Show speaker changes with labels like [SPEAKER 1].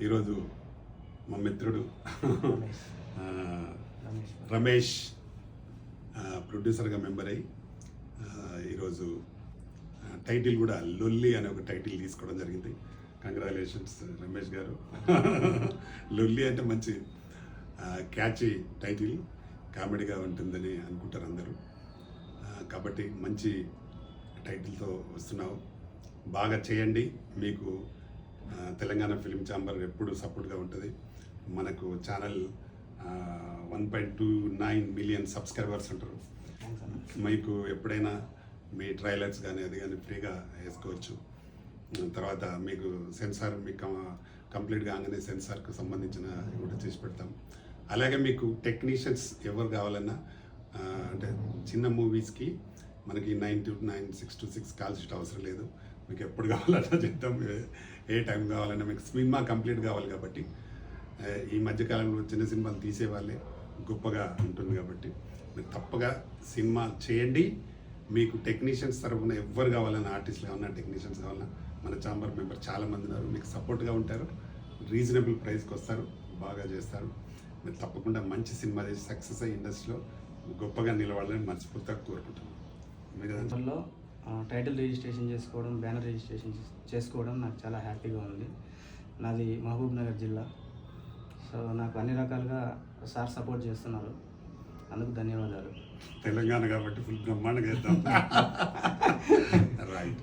[SPEAKER 1] ఈరోజు మా మిత్రుడు రమేష్ ప్రొడ్యూసర్గా మెంబర్ అయ్యి ఈరోజు టైటిల్ కూడా లొల్లి అనే ఒక టైటిల్ తీసుకోవడం జరిగింది. కంగ్రాచులేషన్స్ రమేష్ గారు. లొల్లి అంటే మంచి క్యాచీ టైటిల్, కామెడీగా ఉంటుందని అనుకుంటారు అందరూ. కాబట్టి మంచి టైటిల్తో వస్తున్నావు, బాగా చేయండి. మీకు తెలంగాణ ఫిల్మ్ ఛాంబర్ ఎప్పుడు సపోర్ట్గా ఉంటుంది. మనకు ఛానల్ 1.29 మిలియన్ సబ్స్క్రైబర్స్ ఉంటారు. మీకు ఎప్పుడైనా మీ ట్రైలర్స్ కానీ అది కానీ ఫ్రీగా వేసుకోవచ్చు. తర్వాత మీకు సెన్సార్ మీకు కంప్లీట్గా కాగానే సెన్సార్కు సంబంధించిన కూడా చేసి పెడతాం. అలాగే మీకు టెక్నీషియన్స్ ఎవరు కావాలన్నా, అంటే చిన్న మూవీస్కి మనకి 9 to 9, 6 to 6 కాల్స్ అవసరం లేదు. మీకు ఎప్పుడు కావాలన్నా చెప్తాం, ఏ టైం కావాలన్నా. మీకు సినిమా కంప్లీట్ కావాలి కాబట్టి, ఈ మధ్యకాలంలో చిన్న సినిమాలు తీసేవాళ్ళే గొప్పగా ఉంటుంది కాబట్టి మీరు తప్పగా సినిమా చేయండి. మీకు టెక్నీషియన్స్ తరఫున ఎవరు కావాలన్నా, ఆర్టిస్టులు కావాలన్నా, టెక్నీషియన్స్ కావాలన్నా మన ఛాంబర్ మెంబర్ చాలామంది ఉన్నారు. మీకు సపోర్ట్గా ఉంటారు, రీజనబుల్ ప్రైస్కి వస్తారు, బాగా చేస్తారు. మీరు తప్పకుండా మంచి సినిమా చేసి సక్సెస్ అయ్యి ఇండస్ట్రీలో గొప్పగా నిలవాలని మనస్ఫూర్తిగా కోరుకుంటున్నాను.
[SPEAKER 2] దాంట్లో టైటిల్ రిజిస్ట్రేషన్ చేసుకోవడం, బ్యానర్ రిజిస్ట్రేషన్ చేసుకోవడం నాకు చాలా హ్యాపీగా ఉంది. నాది మహబూబ్ నగర్ జిల్లా. సో నాకు అన్ని రకాలుగా సార్ సపోర్ట్ చేస్తున్నారు, అందుకు ధన్యవాదాలు.
[SPEAKER 1] తెలంగాణ కాబట్టి ఫుల్ బ్రహ్మాండంగా చేద్దాం. రైట్.